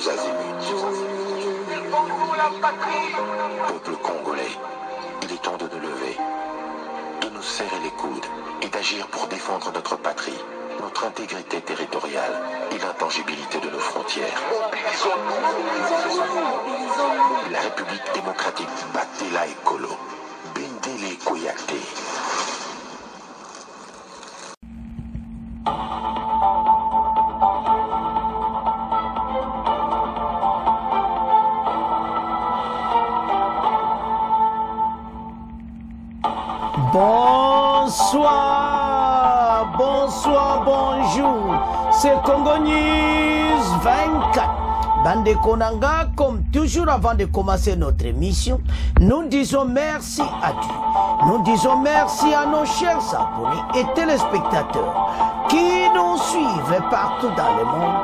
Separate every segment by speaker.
Speaker 1: tous azimuts. Peuple congolais, il est temps de nous lever, de nous serrer les coudes et d'agir pour défendre notre patrie, notre intégrité territoriale et l'intangibilité de nos frontières. La République démocratique Batela Ekolo, Bendele Koyate.
Speaker 2: Bonsoir, bonsoir, bonjour. C'est Congo News 24. Bande Konanga, comme toujours avant de commencer notre émission, nous disons merci à Dieu. Nous disons merci à nos chers abonnés et téléspectateurs qui nous suivent partout dans le monde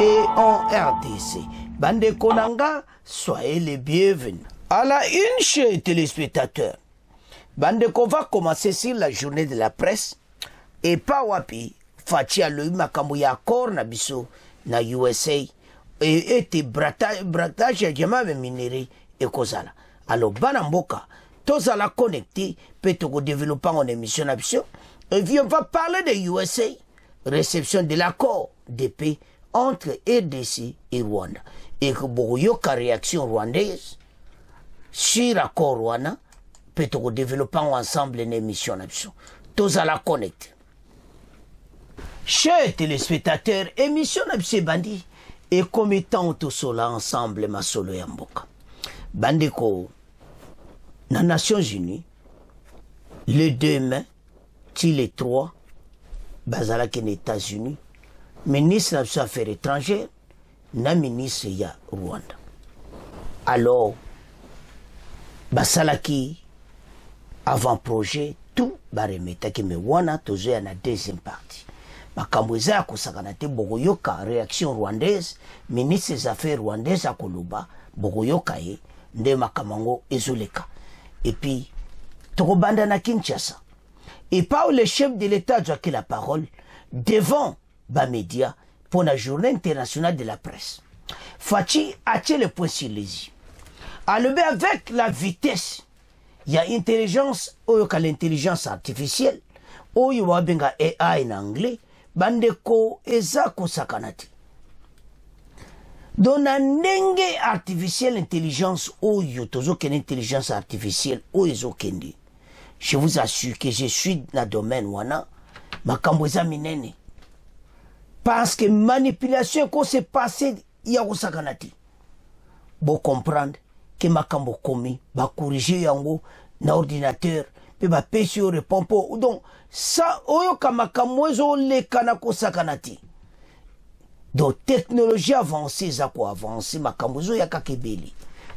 Speaker 2: et en RDC. Bande Konanga, soyez les bienvenus. À la une, chers téléspectateurs, Bande qu'on va commencer sur la journée de la presse et pas wapi Fatia le makambo ya accord na biso na USA et était bratage ya jama minéré et kozala. Alors banamboka tous à la connecter peut to développer en émission na biso et puis on va parler de USA, réception de l'accord de paix entre RDC et Rwanda et que boyoka réaction rwandaise sur l'accord Rwanda peut-être développer ensemble une émission. Tous à la connecter. Chers téléspectateurs, émission Nabse Bandi et commettant tout cela ensemble, ma solo yamboka. Bandeko, dans les Nations Unies, les 2 mai, les 3, Bazala qui est États-Unis, ministre des Affaires étrangères, na ministre ya Rwanda. Alors, Basalaki, avant-projet, tout baremeta qui me wana tozo ya na deuxième partie. Makambweza kusakanate bogoyoka réaction rwandaise, ministre des affaires rwandaise akoloba bogoyoka ye nde makamango ezoleka. Et puis tokobanda na Kinshasa. Et pas le chef de l'État a pris la parole devant ba média pour la journée internationale de la presse. Fachi a tiré le point sur les yeux. Alors avec la vitesse il y a intelligence, l'intelligence artificielle, ou il y a AI en anglais, bandeko ezako sakanati. Dans la nenge artificielle intelligence, ou yotozo ken intelligence artificielle, ou ezo kendi. Je vous assure que je suis dans le domaine wana, makamboza minene. Parce que manipulation qu'on s'est passé, il y a sakanati. Bon comprendre. Que makambo komi ba corriger yango na ordinateur pe ba pesi o repompo donc ça oyo kamakambo ezo lekana ko sakanati donc technologie avancée za ko avancer makambo zo ya kakebeli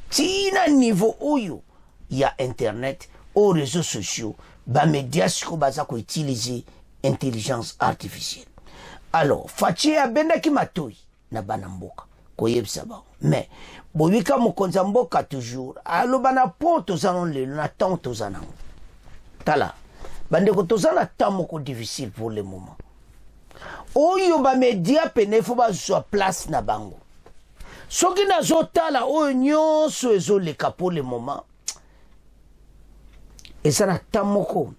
Speaker 2: tina niveau oyo ya internet aux réseaux sociaux ba médias ko baza ko utiliser intelligence artificielle. Alors fachi abenda ki matoi na banamboka koyebisa ba mais bobika mokonza mboka toujours alobana po tozana lelo na temps tozana tala bandeko tozana temps moko difficile pour le moment oyo ba media pene fo ba so place na bango soki nazotala oyo nyonso ezoleka pour le moment eza na temps moko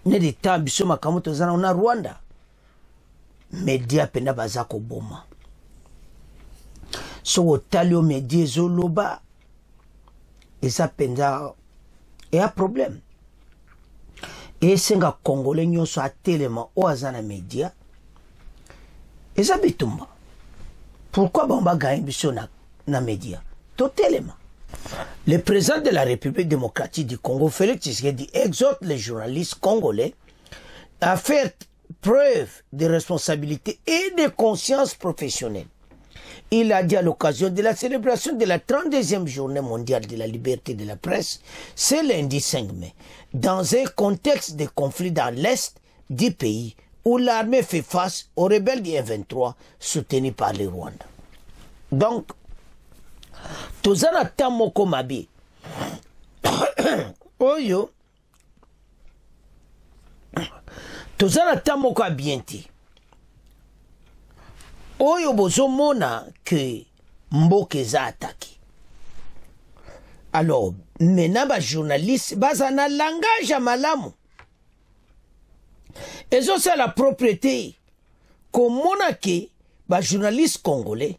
Speaker 2: ne de temps biso makambo tozana na Rwanda media pene baza koboma. So talio média zoloba et ça penza et un problème et senga congolais nyonso atelema o azana média et ça bitumba pourquoi bamba gagne biso na média totelema. Le président de la République démocratique du Congo Félix Tshisekedi exhorte les journalistes congolais à faire preuve de responsabilité et de conscience professionnelle. Il a dit à l'occasion de la célébration de la 32e journée mondiale de la liberté de la presse, ce lundi 5 mai, dans un contexte de conflit dans l'est du pays où l'armée fait face aux rebelles du M23 soutenus par le Rwanda. Donc, tozana tamoko mabi. Oyo, tozana tamoko abienti. Oyo bozomona que mboka eza attaqué. Alors maintenant ba journaliste baza na langage ya malamu ezosala propriété komona ke ba journaliste congolais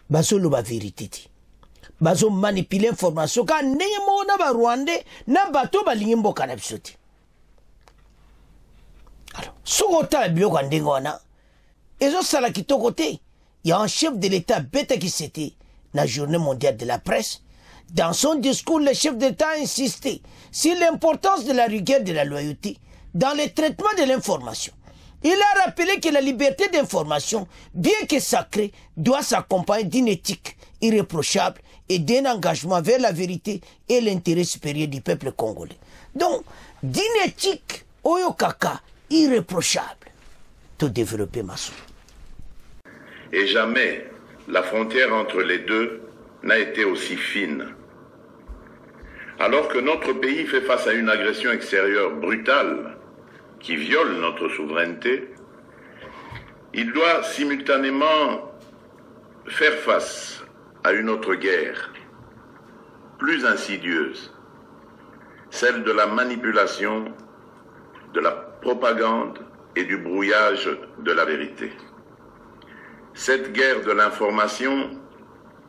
Speaker 2: bazoloba vérité ti bazo manipuler information ka ndenge moko na ba rwandais na bato balingi mboka na biso te. Alors soko otala biloko ya ndenge wana ezosala kitoko te. Il y a un chef de l'État bête qui c'était la journée mondiale de la presse. Dans son discours, le chef d'État a insisté sur l'importance de la rigueur de la loyauté dans le traitement de l'information. Il a rappelé que la liberté d'information, bien que sacrée, doit s'accompagner d'une éthique irréprochable et d'un engagement vers la vérité et l'intérêt supérieur du peuple congolais. Donc, d'une éthique oyokaka irréprochable, tout développer ma soeur.
Speaker 3: Et jamais la frontière entre les deux n'a été aussi fine. Alors que notre pays fait face à une agression extérieure brutale qui viole notre souveraineté, il doit simultanément faire face à une autre guerre, plus insidieuse, celle de la manipulation, de la propagande et du brouillage de la vérité. Cette guerre de l'information,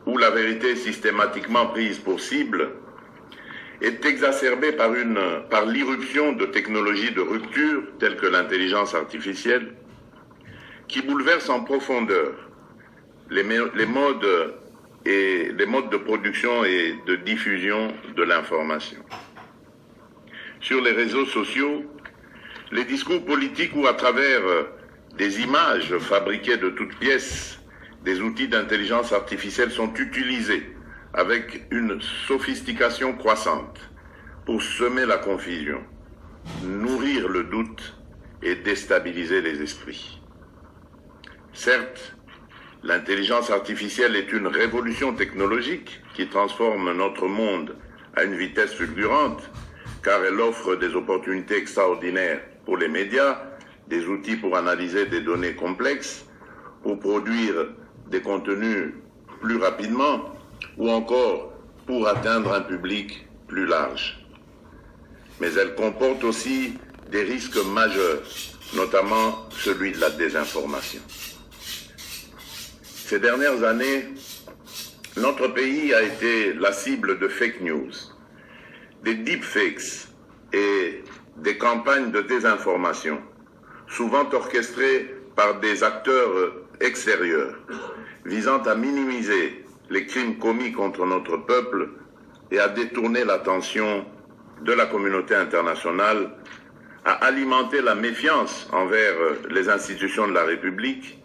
Speaker 3: où la vérité est systématiquement prise pour cible, est exacerbée par l'irruption de technologies de rupture telles que l'intelligence artificielle, qui bouleversent en profondeur les modes de production et de diffusion de l'information. Sur les réseaux sociaux, les discours politiques ou à travers des images fabriquées de toutes pièces, des outils d'intelligence artificielle sont utilisés avec une sophistication croissante pour semer la confusion, nourrir le doute et déstabiliser les esprits. Certes, l'intelligence artificielle est une révolution technologique qui transforme notre monde à une vitesse fulgurante, car elle offre des opportunités extraordinaires pour les médias, des outils pour analyser des données complexes, pour produire des contenus plus rapidement, ou encore pour atteindre un public plus large. Mais elle comporte aussi des risques majeurs, notamment celui de la désinformation. Ces dernières années, notre pays a été la cible de fake news, des deepfakes et des campagnes de désinformation, souvent orchestrées par des acteurs extérieurs, visant à minimiser les crimes commis contre notre peuple et à détourner l'attention de la communauté internationale, à alimenter la méfiance envers les institutions de la République,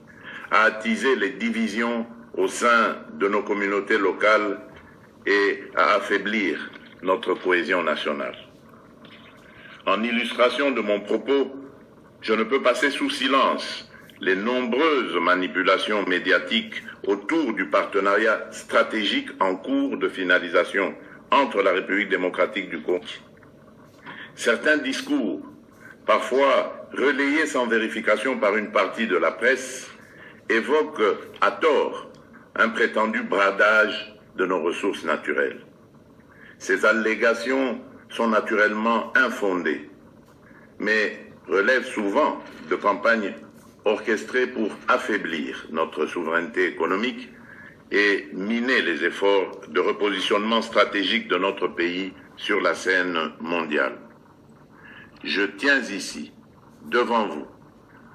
Speaker 3: à attiser les divisions au sein de nos communautés locales et à affaiblir notre cohésion nationale. En illustration de mon propos, je ne peux passer sous silence les nombreuses manipulations médiatiques autour du partenariat stratégique en cours de finalisation entre la République démocratique du Congo. Certains discours, parfois relayés sans vérification par une partie de la presse, évoquent à tort un prétendu bradage de nos ressources naturelles. Ces allégations sont naturellement infondées, mais relèvent souvent de campagnes orchestrées pour affaiblir notre souveraineté économique et miner les efforts de repositionnement stratégique de notre pays sur la scène mondiale. Je tiens ici, devant vous,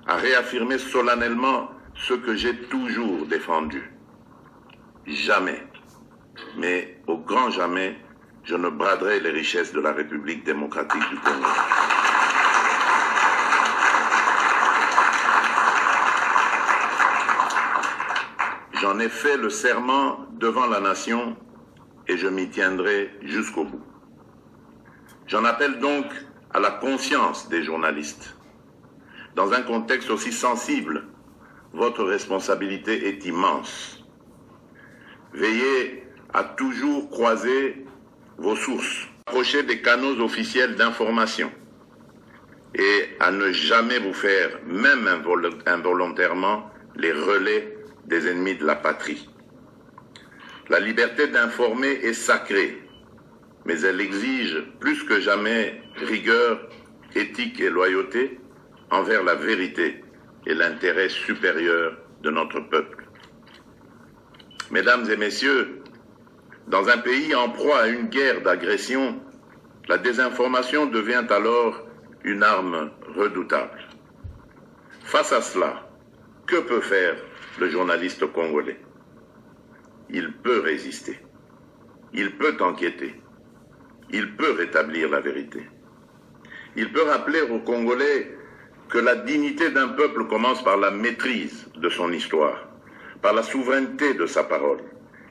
Speaker 3: à réaffirmer solennellement ce que j'ai toujours défendu. Jamais, mais au grand jamais, je ne braderai les richesses de la République démocratique du Congo. J'en ai fait le serment devant la nation et je m'y tiendrai jusqu'au bout. J'en appelle donc à la conscience des journalistes. Dans un contexte aussi sensible, votre responsabilité est immense. Veillez à toujours croiser vos sources, approcher des canaux officiels d'information et à ne jamais vous faire, même involontairement, les relais des ennemis de la patrie. La liberté d'informer est sacrée, mais elle exige plus que jamais rigueur, éthique et loyauté envers la vérité et l'intérêt supérieur de notre peuple. Mesdames et messieurs, dans un pays en proie à une guerre d'agression, la désinformation devient alors une arme redoutable. Face à cela, que peut faire le journaliste congolais? Il peut résister, il peut enquêter, il peut rétablir la vérité. Il peut rappeler aux Congolais que la dignité d'un peuple commence par la maîtrise de son histoire, par la souveraineté de sa parole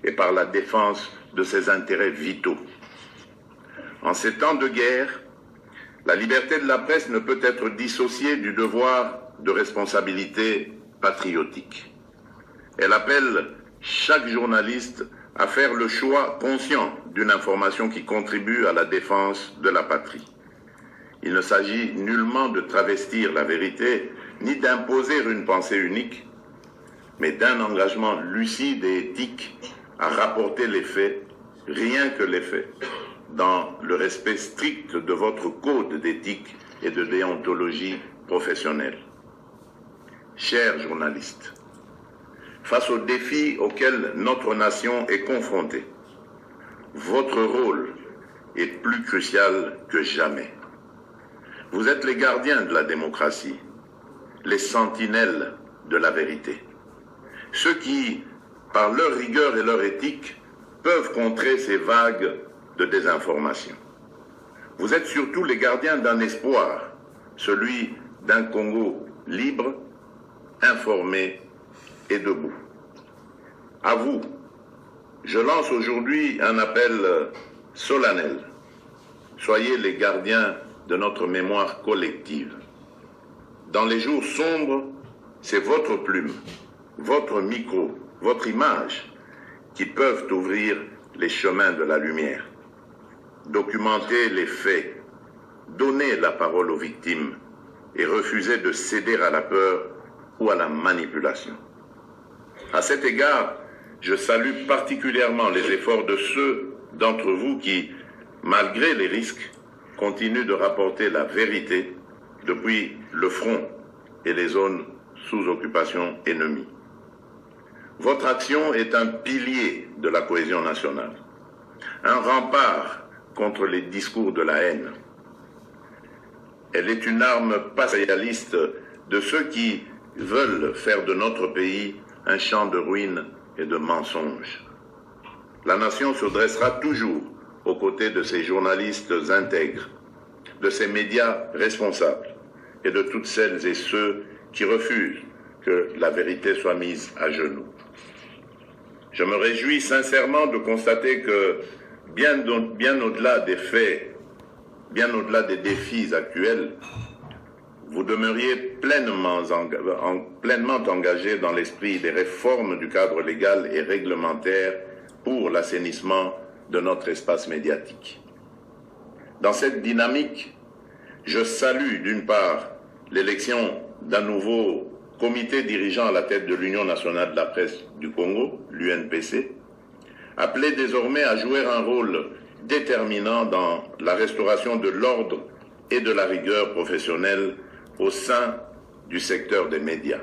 Speaker 3: et par la défense de ses intérêts vitaux. En ces temps de guerre, la liberté de la presse ne peut être dissociée du devoir de responsabilité patriotique. Elle appelle chaque journaliste à faire le choix conscient d'une information qui contribue à la défense de la patrie. Il ne s'agit nullement de travestir la vérité, ni d'imposer une pensée unique, mais d'un engagement lucide et éthique à rapporter les faits, rien que les faits, dans le respect strict de votre code d'éthique et de déontologie professionnelle. Chers journalistes, face aux défis auxquels notre nation est confrontée, votre rôle est plus crucial que jamais. Vous êtes les gardiens de la démocratie, les sentinelles de la vérité. Ceux qui, par leur rigueur et leur éthique, peuvent contrer ces vagues de désinformation. Vous êtes surtout les gardiens d'un espoir, celui d'un Congo libre, informé et debout. À vous, je lance aujourd'hui un appel solennel. Soyez les gardiens de notre mémoire collective. Dans les jours sombres, c'est votre plume, votre micro, votre image qui peuvent ouvrir les chemins de la lumière. Documentez les faits, donnez la parole aux victimes et refusez de céder à la peur ou à la manipulation. À cet égard, je salue particulièrement les efforts de ceux d'entre vous qui, malgré les risques, continuent de rapporter la vérité depuis le front et les zones sous occupation ennemie. Votre action est un pilier de la cohésion nationale, un rempart contre les discours de la haine. Elle est une arme passéaliste de ceux qui veulent faire de notre pays un champ de ruines et de mensonges. La nation se dressera toujours aux côtés de ces journalistes intègres, de ces médias responsables et de toutes celles et ceux qui refusent que la vérité soit mise à genoux. Je me réjouis sincèrement de constater que, bien au-delà des faits, bien au-delà des défis actuels, vous demeuriez pleinement engagé dans l'esprit des réformes du cadre légal et réglementaire pour l'assainissement de notre espace médiatique. Dans cette dynamique, je salue d'une part l'élection d'un nouveau comité dirigeant à la tête de l'Union nationale de la presse du Congo, l'UNPC, appelé désormais à jouer un rôle déterminant dans la restauration de l'ordre et de la rigueur professionnelle au sein du secteur des médias.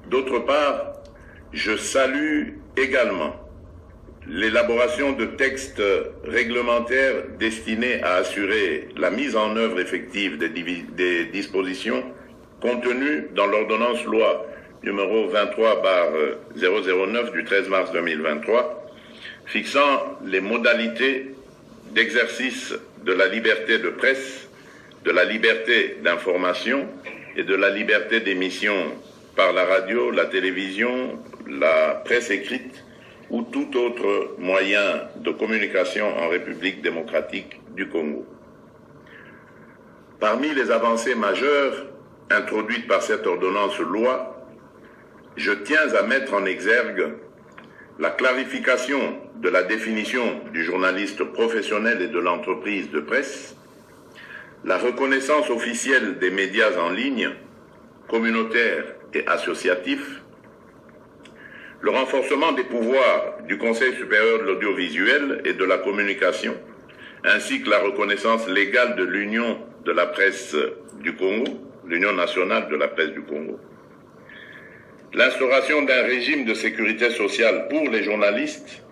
Speaker 3: D'autre part, je salue également l'élaboration de textes réglementaires destinés à assurer la mise en œuvre effective des dispositions contenues dans l'ordonnance loi numéro 23/009 du 13 mars 2023, fixant les modalités d'exercice de la liberté de presse, de la liberté d'information et de la liberté d'émission par la radio, la télévision, la presse écrite ou tout autre moyen de communication en République démocratique du Congo. Parmi les avancées majeures introduites par cette ordonnance loi, je tiens à mettre en exergue la clarification de la définition du journaliste professionnel et de l'entreprise de presse, la reconnaissance officielle des médias en ligne, communautaires et associatifs, le renforcement des pouvoirs du Conseil supérieur de l'audiovisuel et de la communication, ainsi que la reconnaissance légale de l'Union de la presse du Congo, l'Union nationale de la presse du Congo. L'instauration d'un régime de sécurité sociale pour les journalistes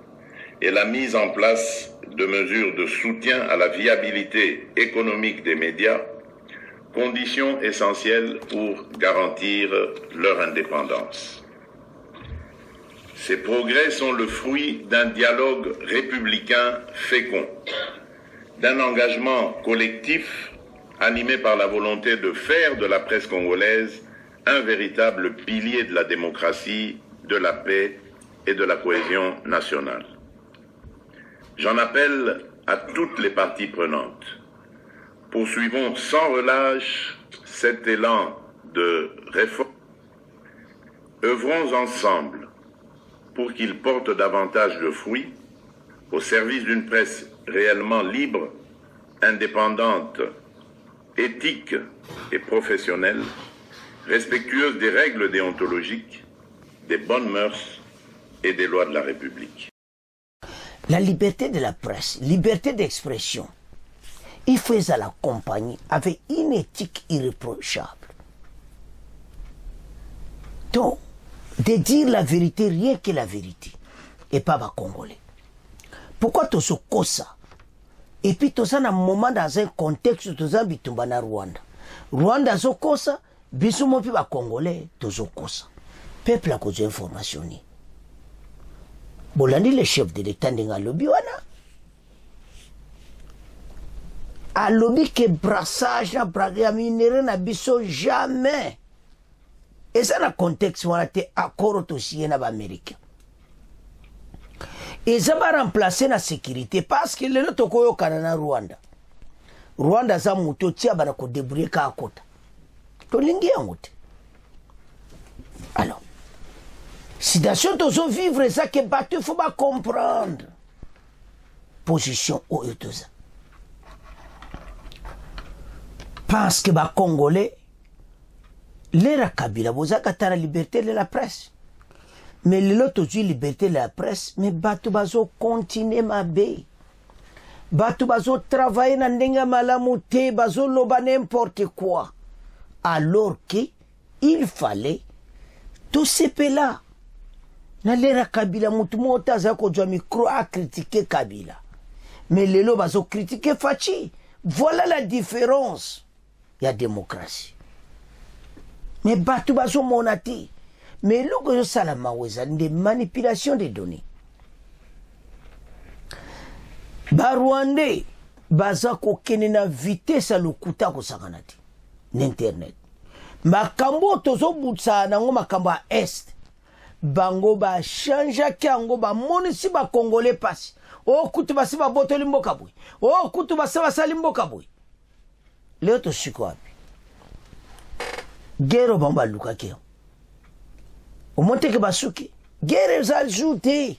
Speaker 3: et la mise en place de mesures de soutien à la viabilité économique des médias, conditions essentielles pour garantir leur indépendance. Ces progrès sont le fruit d'un dialogue républicain fécond, d'un engagement collectif animé par la volonté de faire de la presse congolaise un véritable pilier de la démocratie, de la paix et de la cohésion nationale. J'en appelle à toutes les parties prenantes. Poursuivons sans relâche cet élan de réforme. Œuvrons ensemble pour qu'il porte davantage de fruits au service d'une presse réellement libre, indépendante, éthique et professionnelle, respectueuse des règles déontologiques, des bonnes mœurs et des lois de la République.
Speaker 2: La liberté de la presse, liberté d'expression, il faut l'accompagner avec une éthique irréprochable. Donc, de dire la vérité, rien que la vérité, et pas les Congolais. Pourquoi tu as ça? Et puis tu as un moment dans un contexte, tu as un Rwanda. Rwanda a ça, bisoumo pi ba Congolais, tu as ça. Peuple a cause information. Bolandi le chef de l'État n'a lobby wana. A lobby que brassage na brague a minéré na biso jamais. Et ça na contexte wana te accord aussi na ba américain. Et ça va remplacer la sécurité parce que le tokoyo kanana Rwanda. Rwanda za muto tia bana ko débrouiller ka akota. To lingi yangote. Alors, situation tozo vivre ça que battu faut pas comprendre. Position au yotoza. Parce que ba Congolais l'era Kabila bozaka ta la liberté de la presse. Mais l'autre dit liberté de la presse, mais batu bazo continuer ma bé. Batu bazo travailler na ndenga malamu te bazo loba n'importe quoi. Alors que il fallait tout ce là. Na l'era Kabila mutu mota za ko jwa micro a critiquer Kabila. Mais les lo bazo critiquer Fachi. Voilà la différence. Il y a démocratie. Mais batu bazo monati. Mais le que ça la maweza des manipulations des données. Ba Rwandais baza ko kenena vitesse le kuta ko sakanati n'internet. Makambo tozo butsa nango makambo a est. Bango ba chanja kango ba monisi ba Congolais passe. O kutu basi ba botoli mboka boy. O kutu basi ba sali mboka boy. Leo to shiko api. Gero bamba luka keo. Au monte que Basuki, guerre aux ajoutés.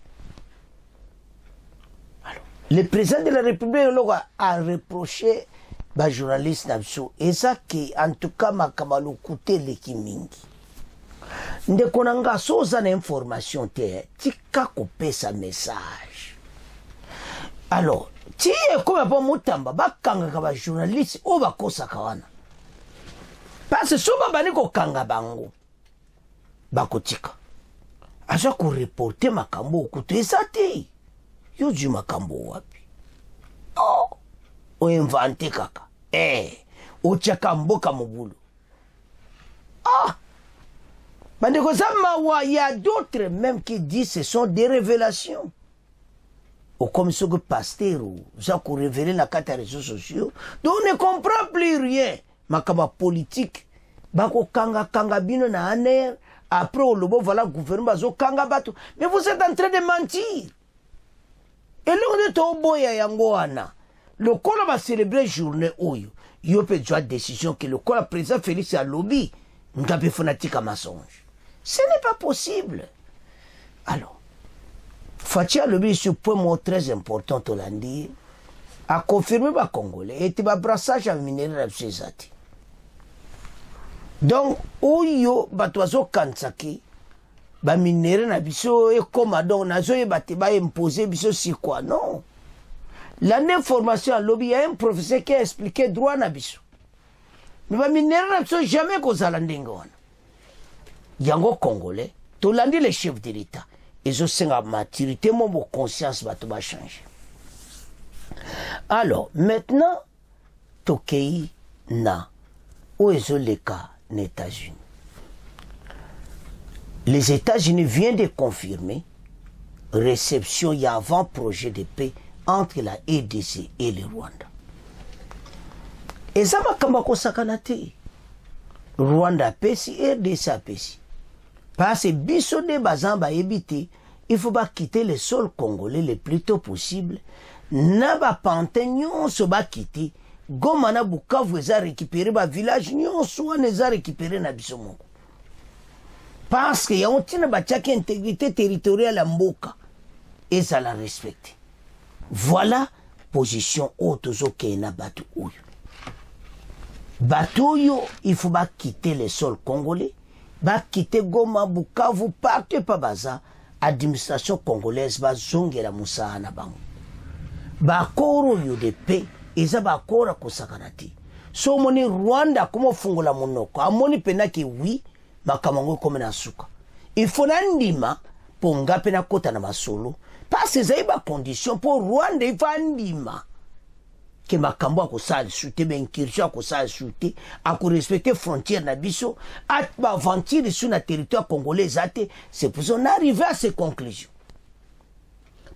Speaker 2: Alors, le président de la République a reproché aux journalistes et ça qui en tout cas m'a kamalu coûté les kimingi. Nde konanga soza na information te, tika couper sa message. Alors, ti comme pas mutamba bakanga ka journaliste o bakosa kawana. Parce que soba bani ko kanga bango. Bakotika aza ko reporter makambo okutu ezate yo du makambo wapi o invente kaka o chaka mboka mobulu bandeko zama il y a d'autres même qui disent ce sont des révélations ou comme ce que pasteur ou za ko révéler na kata réseaux sociaux donc on ne comprend plus rien makaba politique bako kanga bino na aner. Après, on le voilà, le gouvernement, mais vous êtes en train de mentir. Et là, on est le col va célébrer journée où il y a une décision que le col président Félix a lobby. Nous avons fanatique à mensonge. Ce n'est pas possible. Alors, Fatia lobby sur point très important, Hollandi, a confirmé les Congolais et il y a un brassage à minéral à Césati. Donc, oyo batoazo kansaki ba minere na biso e koma donc nazo e bate ba imposer biso si quoi non. L'année formation à lobby, il y a un professeur qui a expliqué droit na biso. Mais ba minere na biso jamais kozala ndenge wana. Yango congolais, to landi les chefs de l'État. Ils ont une maturité, mon conscience va tout changer. Alors, maintenant, Tokei na, où est le cas des États-Unis? Les États-Unis viennent de confirmer réception et avant-projet de paix entre la RDC et le Rwanda. Et ça va comme sakanate. Rwanda pesi, RDC pesi. Parce que biso de bazamba ebité, il faut pas quitter le sol congolais le plus tôt possible. Na ba pante nyonso ba quitter. Goma na Bukavu eza récupérer ba village nyonso wana eza récupérer na biso moko. Parce que ya ontina ba tchaki intégrité territoriale ya mboka. Eza la respecter. Voilà position otozo kena batu oyo. Batu oyo, il faut pas quitter le sol congolais. Ba quitter Goma, Bukavu, partout pa baza, administration congolaise ba zonge la musa na bango. Ba koro yo de paix, eza ba kora kosakanati. So moni Rwanda como fungola monoko, amoni penaki oui, makamango comme na suka. Il faut nandima ponga pena kota na masolo, parce que ça ba condition pour Rwanda il faut andima. Que makambo akosala soute ben kircho akosala soute ako respecter frontière na biso at ba aventure sur na territoire congolais ate c'est pour ça on arrive à ces conclusions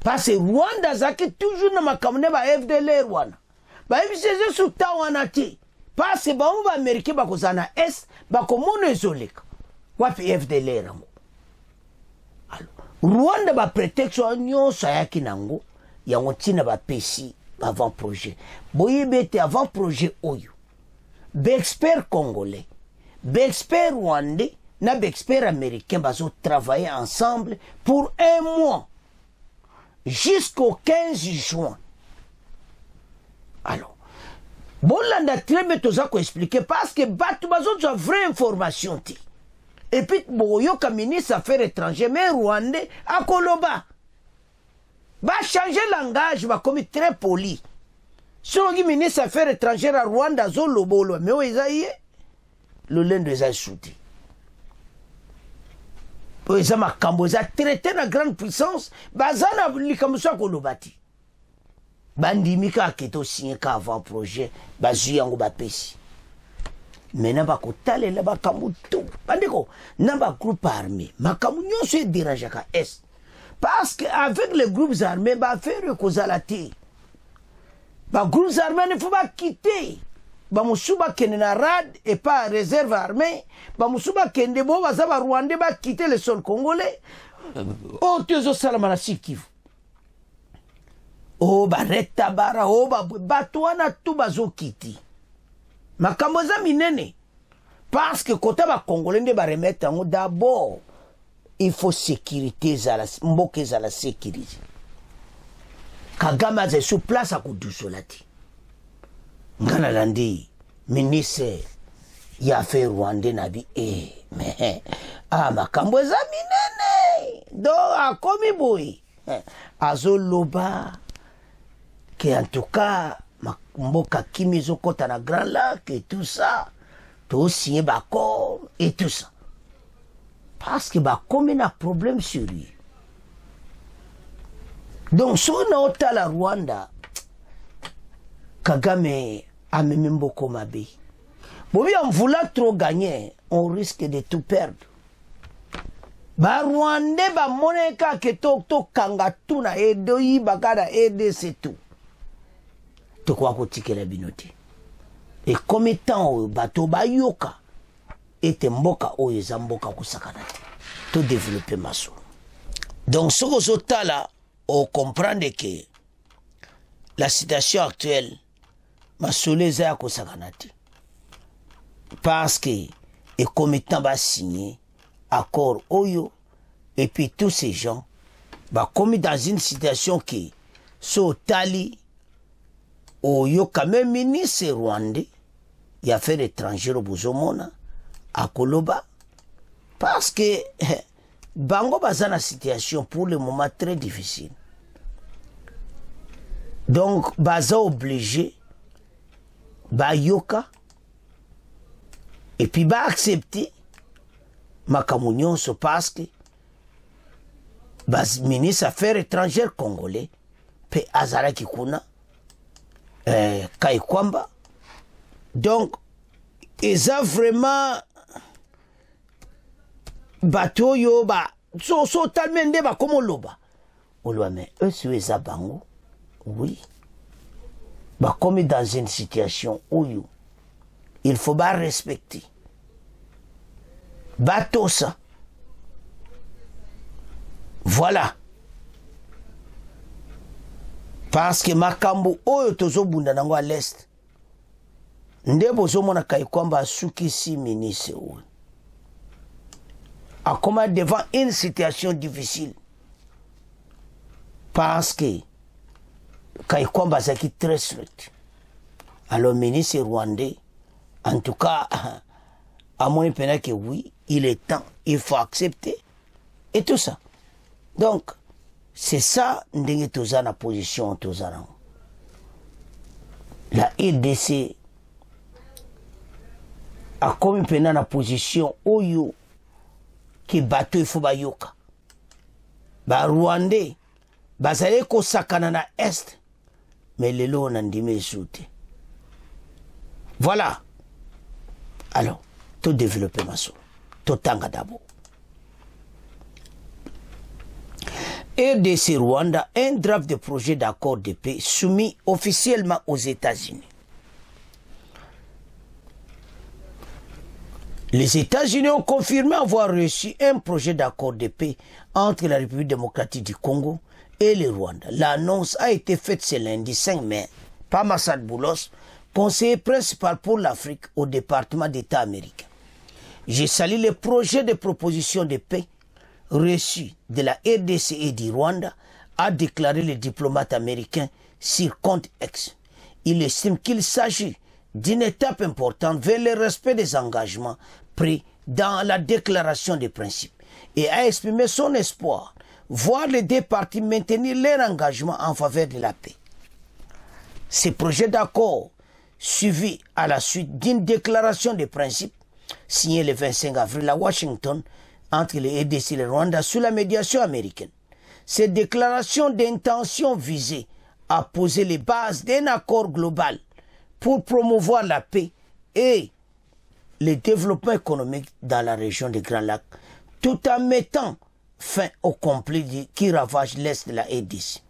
Speaker 2: parce que Rwanda zaki toujours na makambo ne ba FDLR wana ba ebiseze sous tawana ti parce que ba on va américain ba kozana est ba komono ezoleka wapi FDLR ngo alors Rwanda ba protection nyonso yaki nango yango tina ba pesi avant projet. Boyebete avant projet oyo. Bexpert congolais, bexpert rwandais, na bexpert américain bazo travailler ensemble pour un mois. Jusqu'au 15 juin. Alors, bolanda très bien toza ko expliquer parce que batu bazo za vraie information ti. Et puis boyo ka ministre affaires étrangères mais rwandais à Koloba. Va changer langage, va comme très poli. Si on dit ministre des Affaires étrangères à Rwanda, zolo bolo, mais où est-ce le lend des ajoutés. Pour ça, ma camboza traité la grande puissance, bazana likamusa kolobati. Bandi mika keto signé avant projet, bazu yango ba pesi. Maintenant ba kotale la ba kamuto. Bandiko, na ba groupe armé, makamu nyonso dérange ka est. Parce qu'avec les groupes armés, bah faire kozalati. Bah groupes armés ne faut pas quitter. Bah musuba kenena rad et pas réserve armée. Bah musuba kende bo bazaba Rwandais bah quitter le sol congolais. Oh tezo salamana sikivu. Oh bah retabara oh bah batouana tout bazo kiti. Makamboza minene. Parce que kota ba congolais ne ba remettre en d'abord. Il faut sécurité zala mboke zala sécurité. Kagame ze sous place à kudusolati. Ngana landi ministre ya fait Rwanda nabi mais makambo za minene do akomi boy azoloba que en tout cas mboka kimizo kota na Grand Lac et tout ça tout signé bako et tout ça. Parce que bah comme il a un problème sur lui. Donc si on a la Rwanda, Kagame a même beaucoup mabé. Bon, en voulant trop gagner, on risque de tout perdre. Bah Rwanda bah moneka ke to kanga tout na edo yi bakada aider c'est tout. To quoi kotike la binote. Et comme étant bateau ba yoka. Et mboka oyo eza mboka kosakanate to développer maso. Donc ce que là on comprend que la situation actuelle masole eza kosakanate parce que et comme étant ba signé accord oyo et puis tous ces gens bah comme dans une situation qui so tali oyo quand même ministre rwandais il a fait l'étranger au Bozomona à Koloba parce que bango baza na situation pour le moment très difficile. Donc baza obligé ba yoka et puis ba accepter makambo nyonso parce que bas ministre affaires étrangères congolais pe azalaki kuna Kaikwamba. Donc eza vraiment bato yo ba so talment nde ba komo loba oloba mais eux sur eza bango oui ba comme dans une situation où il faut ba respecter bato ça voilà parce que makambo oyo tozobunda nango à l'est nde bozomona Kaikwamba asukisi ministre oyo akoma devant une situation difficile parce que Kaikwamba azaki très strict. Alors ministre rwandais en tout cas à moins peine que oui il est temps, il faut accepter et tout ça. Donc c'est ça ndenge toza na position toza na la RDC a comme peine na position oyo ki bato il faut bayoka ba Rwandais bazali kosakana na est mais lelo na ndime soute. Voilà. Alors tout développer maso tout tanga d'abord. RDC Rwanda, un draft de projet d'accord de paix soumis officiellement aux États-Unis. Les États-Unis ont confirmé avoir reçu un projet d'accord de paix entre la République démocratique du Congo et le Rwanda. L'annonce a été faite ce lundi 5 mai par Massad Boulos, conseiller principal pour l'Afrique au département d'État américain. J'ai salué le projet de proposition de paix reçu de la RDC et du Rwanda, a déclaré le diplomate américain sur compte X. Il estime qu'il s'agit d'une étape importante vers le respect des engagements pris dans la déclaration des principes et a exprimé son espoir voir les deux parties maintenir leur engagement en faveur de la paix. Ce projet d'accord, suivi à la suite d'une déclaration des principes signée le 25 avril à Washington entre les RDC et le Rwanda sous la médiation américaine. Cette déclaration d'intention visait à poser les bases d'un accord global pour promouvoir la paix et le développement économique dans la région des Grands Lacs, tout en mettant fin au conflit qui ravage l'Est de la RDC.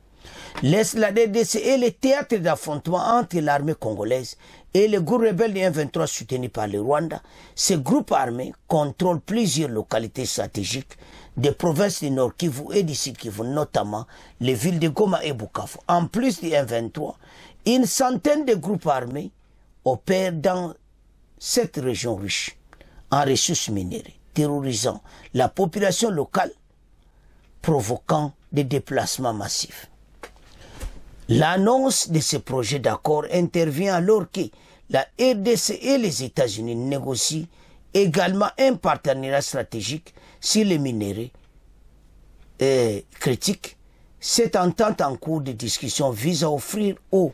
Speaker 2: L'Est de la RDC est le théâtre d'affrontement entre l'armée congolaise et le groupe rebelle du M23 soutenu par le Rwanda. Ce groupe armé contrôle plusieurs localités stratégiques des provinces du Nord Kivu et du Sud Kivu, notamment les villes de Goma et Bukavu. En plus du M23, une centaine de groupes armés opèrent dans cette région riche en ressources minérales, terrorisant la population locale, provoquant des déplacements massifs. L'annonce de ce projet d'accord intervient alors que la RDC et les États-Unis négocient également un partenariat stratégique sur les minéraux critiques. Cette entente en cours de discussion vise à offrir aux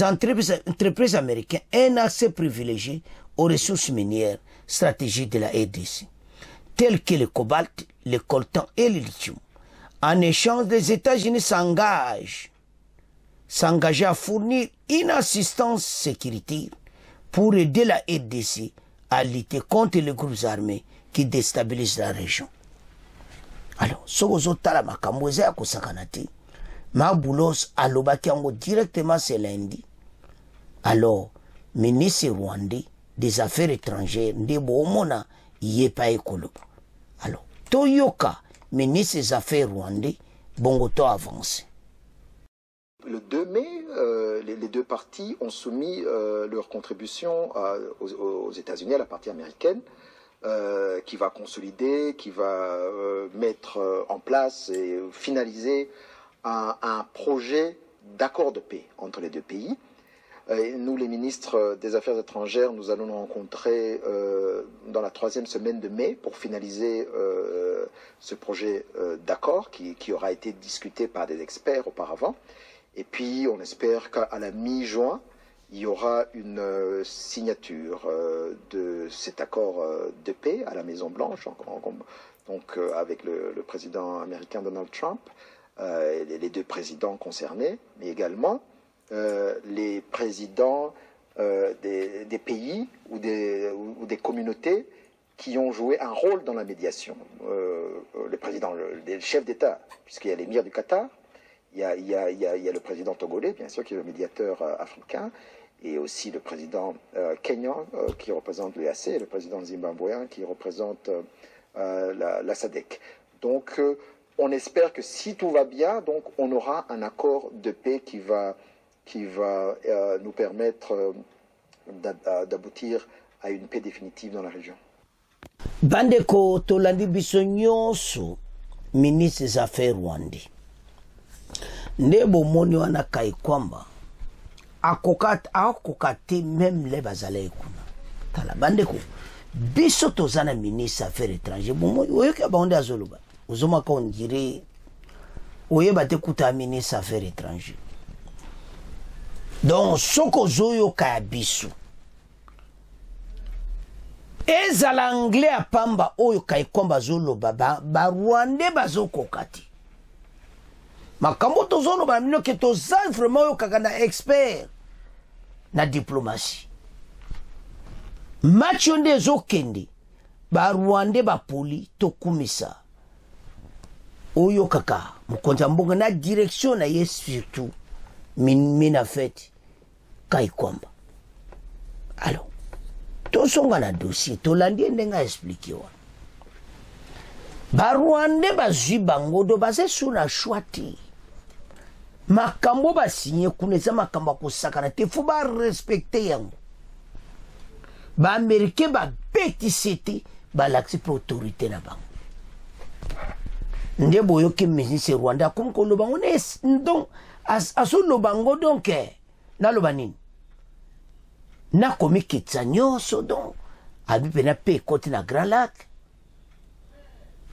Speaker 2: entreprises américaines un accès privilégié aux ressources minières stratégiques de la RDC, telles que le cobalt, le coltan et le lithium. En échange, les États-Unis s'engager à fournir une assistance sécuritaire pour aider la RDC à lutter contre les groupes armés qui déstabilisent la région. Alors, ce tala makambo eza ya kosakana te, Maboulos alobaki yango directement ce lundi. Alors, ministre rwandais des affaires étrangères nde bomona yepa ekoloba. Alors, toyoka ministre des affaires rwandais bongo to avancé.
Speaker 4: Le 2 mai, les deux parties ont soumis leur contribution aux États-Unis, à la partie américaine, qui va consolider, qui va mettre en place et finaliser un projet d'accord de paix entre les deux pays. Nous, les ministres des Affaires étrangères, nous allons nous rencontrer dans la 3e semaine de mai pour finaliser ce projet d'accord qui aura été discuté par des experts auparavant. Et puis, on espère qu'à la mi-juin, il y aura une signature de cet accord de paix à la Maison-Blanche, donc avec le président américain Donald Trump, les 2 présidents concernés, mais également les présidents des pays ou des communautés qui ont joué un rôle dans la médiation. Le chef d'État, puisqu'il y a l'émir du Qatar, il y a le président togolais, bien sûr, qui est le médiateur africain, et aussi le président kenyan qui représente l'EAC, et le président zimbabwéen qui représente la SADC. Donc, on espère que si tout va bien, donc on aura un accord de paix qui va nous permettre d'aboutir à une paix définitive dans la région.
Speaker 2: Bandeko tolandi biso nyonso ministre des affaires rwandais nde bomoni wana kai kwamba akokate même le bazala kuna tala bandeko biso tozana ministre des affaires étrangères bomoni oyoka baonde azoloba uzoma ka ondire oyeba te kuta ministre des affaires étrangères donc soko zoyo ka biso ezala anglais apamba oyo kai kwamba zoloba ba rwandais bazokokati makambo tozoloba mino ke toza vraiment oyo kaka na expert na diplomatie match onde ezokende ba rwandais bapoli tokumisa oyo kaka mokonzi ya mbongo na direction na ye surtout mina fete kai kwamba alors tosonga na dossier tolandi ndenga expliquer wa ba rwandais bazwi bango do baze suna shwati makambo basinye kuneza makambo kosakana te fo ba respecter yango ba américain ba beti sete ba l'accès pour autorité na bango nde boyo ke ministre Rwanda comme ko lo bango ne donc aso lo bango donc na lo banini na komikitsa nyonso donc abi pena pe côté na Grand Lac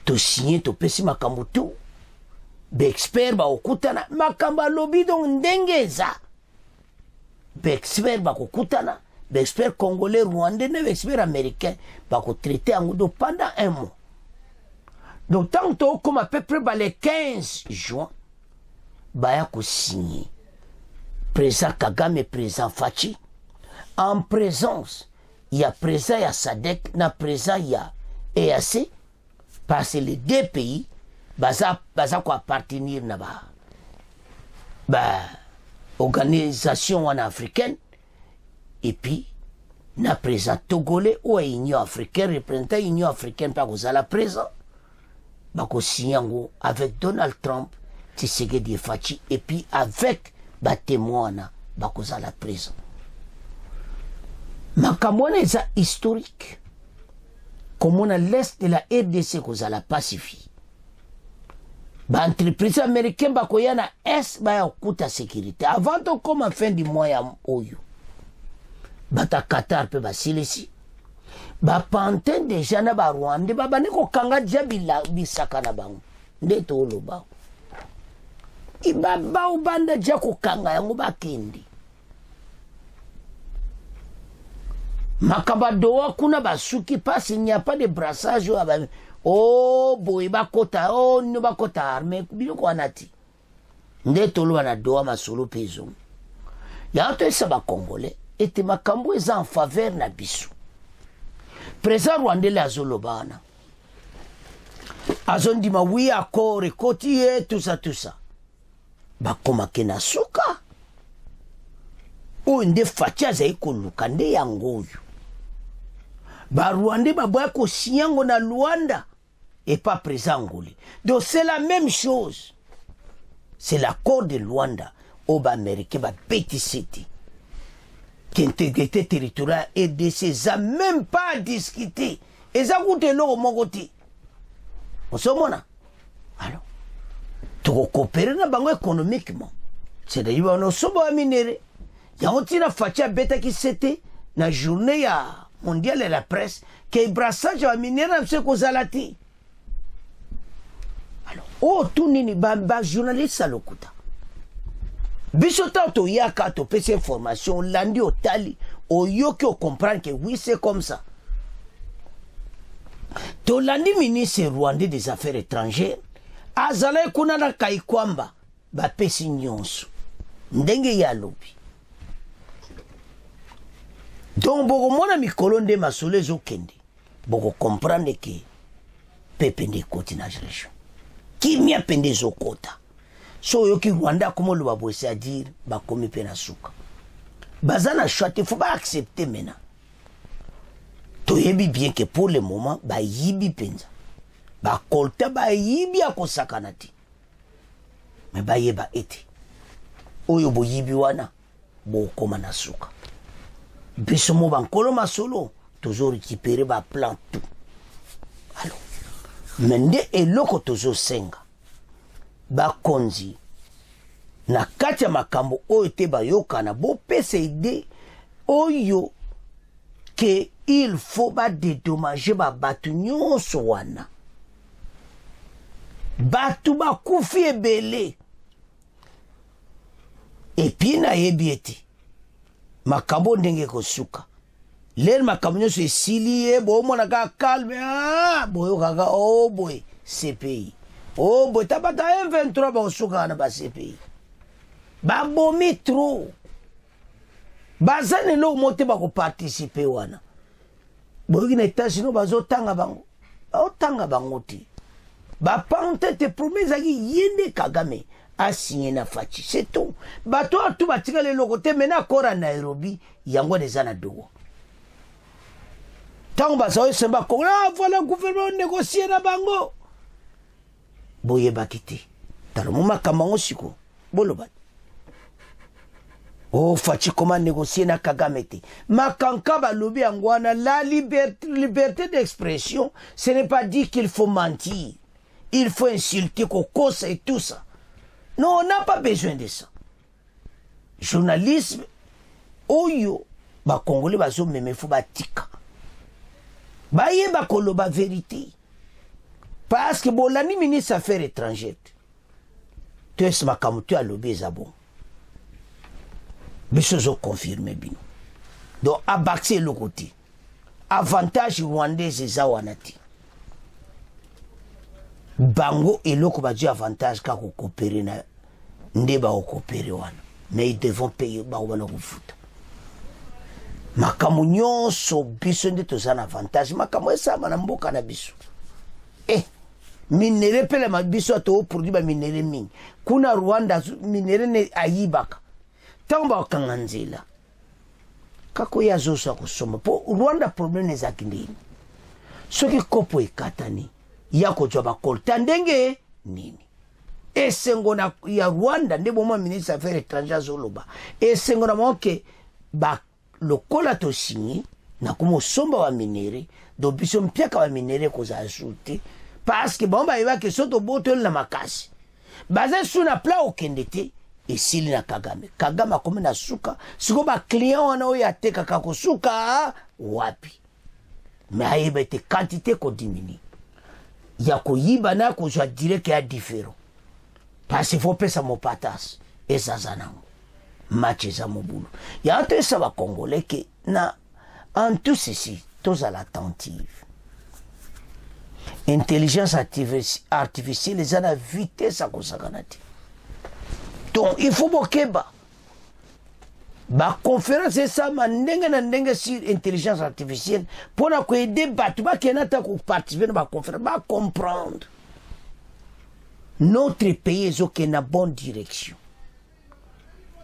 Speaker 2: to signé to pesi makambo tu be expert ba okutana makamba lobby donc ndengeza be expert ba kokutana be expert congolais rwandais ne be expert américain ba ko traiter en do pendant un mois donc tant to comme à peu près ba le 15 juin ba ya ko signer président Kagame président Fachi en présence il y a présent il y a SADC na présent il y a EAC parce que les 2 pays baza quoi appartenir na organisation en africaine et puis na présent togolais ou union africaine représentant union africaine par la présent bako signer avec Donald Trump Tshisekedi Fachi et puis avec ba témoin na bako la présent makamona eza historique comme on a l'est de la RDC koza la Pacifique ba entreprise américaine ba koyana est ba ya kuta sécurité avant to comme fin du mois ya oyo bata Qatar pe ba silisi ba pantin déjà na ba Rwanda ba bane ko kanga jabila bisaka na bango nde to lo ba ibaba ubanda ja ko kanga yango bakindi makabadoa kuna basuki parce il n'y a pas de brassage oh boy bakota oh no bakota armée biloko anati nde tolo na doa masolo pezo ya to esa ba congolais et makambo eza en faveur na biso président rwandais la zolobana azondima oui accord ekoti et tout ça bakoma kena suka o nde fatia zai koluka nde yango oyo ba Rwandais baboya ko sinyango na Luanda et pas présent ngoli donc c'est la même chose c'est l'accord de Luanda au ba américain ba petit city qui intégrité territoriale et de ces a même pas discuté et ça coûte l'eau mongoti on se mona alors tu coopérer na bango économiquement c'est d'ailleurs on sobo minéré yango ntina faci abetaki sete na journée ya mondiale ya la presse ke brassage ya baminere na biso ekozala te. Alors oyo tu nini bajournaliste alokuta biso ntango toyaka topesi information olandi otali oyoki ocomprendre ke oui c'est comme ça. Tolandi ministre rwandais des affaires étrangères azalaki kuna na Kaikwamba bapesi nyonso ndenge ya lobi. Donc bokomona mikolo nde masolo ezokende bokokomprendre ke pepe nde ekoti na région kimia pende ezokota. So oyoki Rwanda akomoloba boye c'est-à-dire bakomi mpe na suka baza na choix te fo baaccepte mena. Toyebi bien que pour le moment bayibi penza bakolta bayibi akosakana te me bayeba ete oyo boyibi wana bokoma na suka. Biso mo bankolo masolo tozo récupérer ba plan tout. Alors mende eloko tozo senga bakonzi na kati ya makambo oyo te bayokana bopesa ide oyo que il faut ba dédommager ba batu nyonso wana batu bakufi ebele. Epi na yebi ete makambo ndenge kosuka lelo makambo nyonso esili bomona kaka calme boyo kaka boye CPI boye tabata M23 bakosuka na ba CPI babomi trop baza lelo mote bakoparticipe wana boyoki na États-Unis bazotanga bango baotanga bango te bapante te promesse ezalaki yende Kagame asigné na faci c'est tout. Bato atu batika leloko te mena akora Nairobi yango eza na dogo ntango baza oyesemba Congo voilà gouvernement négocier na bango boyebaki te talomo makambo yango siko boloba faci comment négocier na Kagame te makanka balobi yango wana la liberté d'expression ce n'est pas dire qu'il faut mentir, il faut insulter Kokosa et tout ça. Non, on n'a pas besoin de ça. Journalisme, oyo, ba Congolais bazo meme fou batika. Ba ye ba koloba vérité. Parce que bon, l'année ministre affaires étrangères, tu es ma kamutu a lobé zabon. Mais ce sont confirmé bino. Donc, abaxé le côté. Avantage rwandais c'est zawanati. Bango et loko ba du avantage ka ko coopérer na ndeba ko coopérer wana mais ils devront payer ba wana ko futa makambo nyonso biso nde tozana avantage makambo esama na mboka na biso minere pele ma biso to produit ba minere mingi kuna Rwanda minere ne ayibaka tamba kanganzela kako yazo sa kusoma po Rwanda problème ezakindini soki kopo ekatani yako jwa bakolta ndenge nini esengo na ya Rwanda nde boma ministre affaires étrangères zoloba esengo na moke ba lokola to signé na komo somba wa minere do biso mpiaka wa minere ko za ajouter parce que bomba iba ke soto botol na makasi baza suna pla okendete esili na Kagame akome na suka siko ba client wana oyo ateka kako suka wapi mais ayeba te quantité ko diminue ya koyiba na kozwa direct ya différent parce qu'il faut pesa mo patas ezazanango match eza mobulu ya te sa ba Congolais que na en tout ceci tous à l'attentive intelligence artificielle eza na vitesse à kosakana te donc il faut bokeba ba conférence esa mandenge na ndenge sur intelligence artificielle pour na ko aider batu ba kenata ko participer na ba conférence ba comprendre notre pays est dans la bonne direction.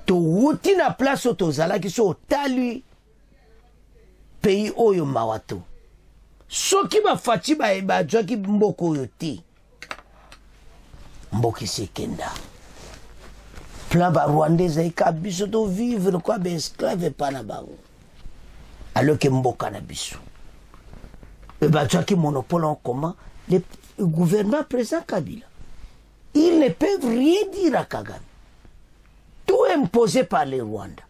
Speaker 2: To wuti na place to zala ki so tali pays oyo mawato. Soki ba fachi ba joki mboko yote. Mboki sekenda. Plan ba Rwandais eka biso to vivre quoi be esclave pa na bango. Alors que mboka na biso. E ba joki monopole en commun le gouvernement président Kabila. Ils ne peuvent rien dire à Kagame. Tout imposé par les Rwandais.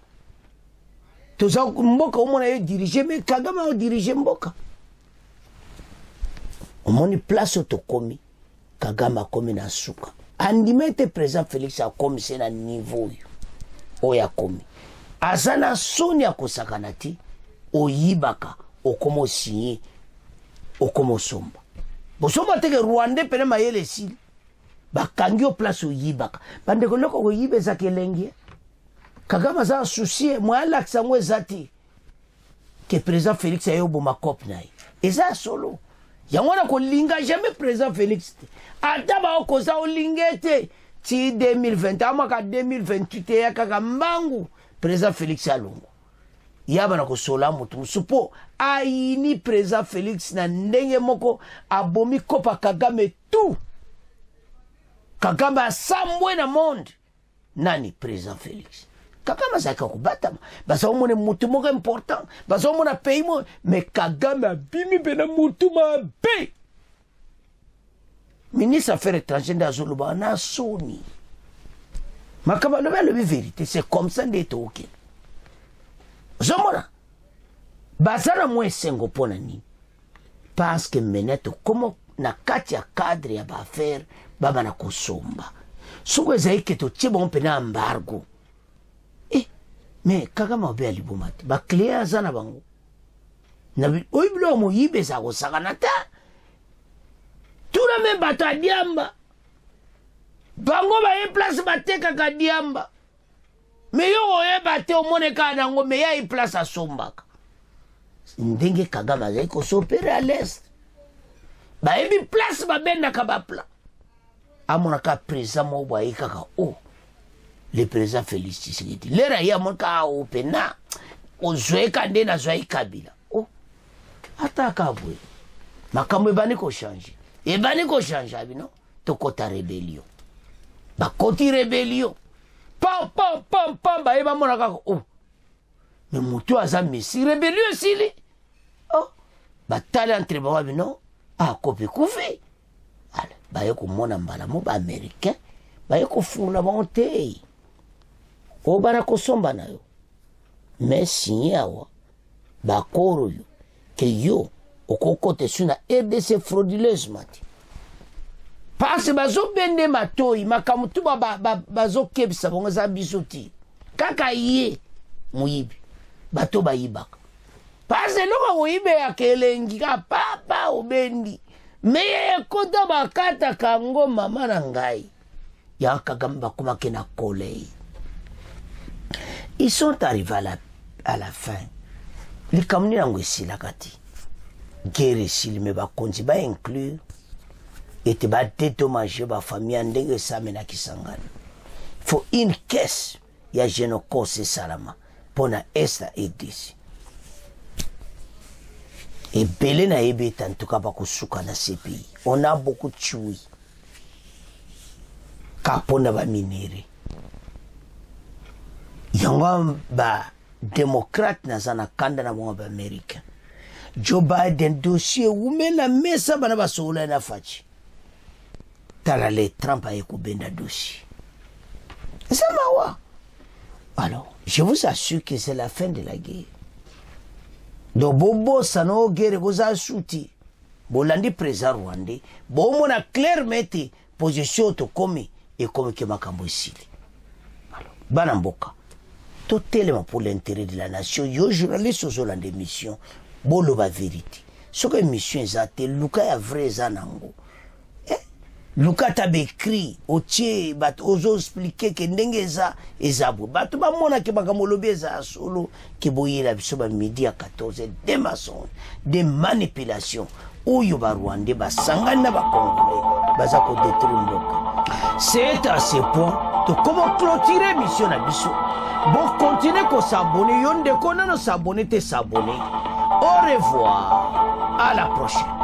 Speaker 2: toza mboka omona yo dirige mais Kagame o dirige mboka omoni place tokomi Kagame akomi na suka andima ete président Félix akomi se na niveau oyo akomi aza na soni akosakana ti oyibaka okomo signé okomo somba bosomba teke Rwanda pene mayele esili bakangi o place oyibaka bandeko loko koyiba ezaka elengi Kagame aza souci mwalakisa ngo eza ti ke président Félix ayoboma cope na ye eza solo yango na kolinga jamais président Félix te ata baokoza olinga ete ti 2020 amaka 2028 ya kaka mbangu président Félix alongo yaba na kosola mutu musupo ayini président Félix na ndenge moko abomi kopa Kagame tout Kagame asambwe na monde nani président Félix Kagame azaka kobatama basa omone mutu moko important basa omona pays mo mais Kagame abimi bena mutu mabe ministre affaires étrangères d'Azoluba na soni makaba le vérité c'est comme ça nde toke zomona basana mwe sengo pona ni parce que meneto comme na kati ya cadre ya ba affaire baba na kosomba soko ezaike to tshebo mpena embargo mais Kagame obe alibomati ba clé azana bango na oyiblo mo yibe za ko sakana ta tuna me bato adiamba bango ba e place bateka ka diamba me yo oye bate omone ka nango me ya e place asombaka ndenge Kagame azai ko sopere à l'est ba ebi place ba benda ka ba pla amona ka président mo ba ikaka le président Félix Tshisekedi lera ya monka opena ozoeka nde na zwa Kabila ataka bwe makambo ebani ko changer abino tokota rébellion bakoti rébellion pam ba eba mona kaka mais mutu aza messi rébellion sili batale entre ba bino kopi kufi ala ba ko mona mbala mo ba américain ba ko funa bonte obana kosomba na yo mais signé awa bakoro yo ke yo okokote suna RDC frauduleusement parce bazo bende matoi makamutu bazo kebisa bongo za bisoti kaka ye muyibi bato bayibaka parce loko oyibe ya kelengi ka papa obendi mais kota bakata kango mama na ngai ya Kagame bakomaki na kolei. Ils sont arrivés à la fin. Les Camerounais ont aussi la gati. Guerre ici, mais va continuer à inclure et te va dédommager la famille en dengue ça mena qui s'engage. Il faut une caisse. Il y a Génocos et Salama pour na esta et d'ici. Et Belé na ebe en tout cas pas kusuka na ces pays. On a beaucoup de choui. Kapona va minéré. Yanga ba démocrate na zana kanda na mwaba américain. Joe Biden dossier ume la mesa bana ba sola na fachi. Tala le Trump a ekubenda dossier. Ça mawa. Alors, je vous assure que c'est la fin de la guerre. Donc bobo sano guerre boza souti. Bolandi président rwandais. Bo mona clairement position to komi et comme que makambo isili. Alors, bana mboka. Tout tellement pour l'intérêt de la nation. Yo journaliste aux Hollandais d'émission. Bolo ba vérité. Ce que mission ezate Luka ya vrai zanango. Luka tabe écrit otie bat ozo expliquer que ndenge eza ezabo. Bat ba mona ke makambo lobi eza solo ke boyela biso ba midi à 14 des mensonges, des manipulations. Oyo ba Rwandais ba sangana ba Congolais baza ko détruire mboka. C'est à ce point to comment clôturer mission na biso. Bon, continuez à s'abonner. Yonde konano s'abonner, te s'abonner. Au revoir. À la prochaine.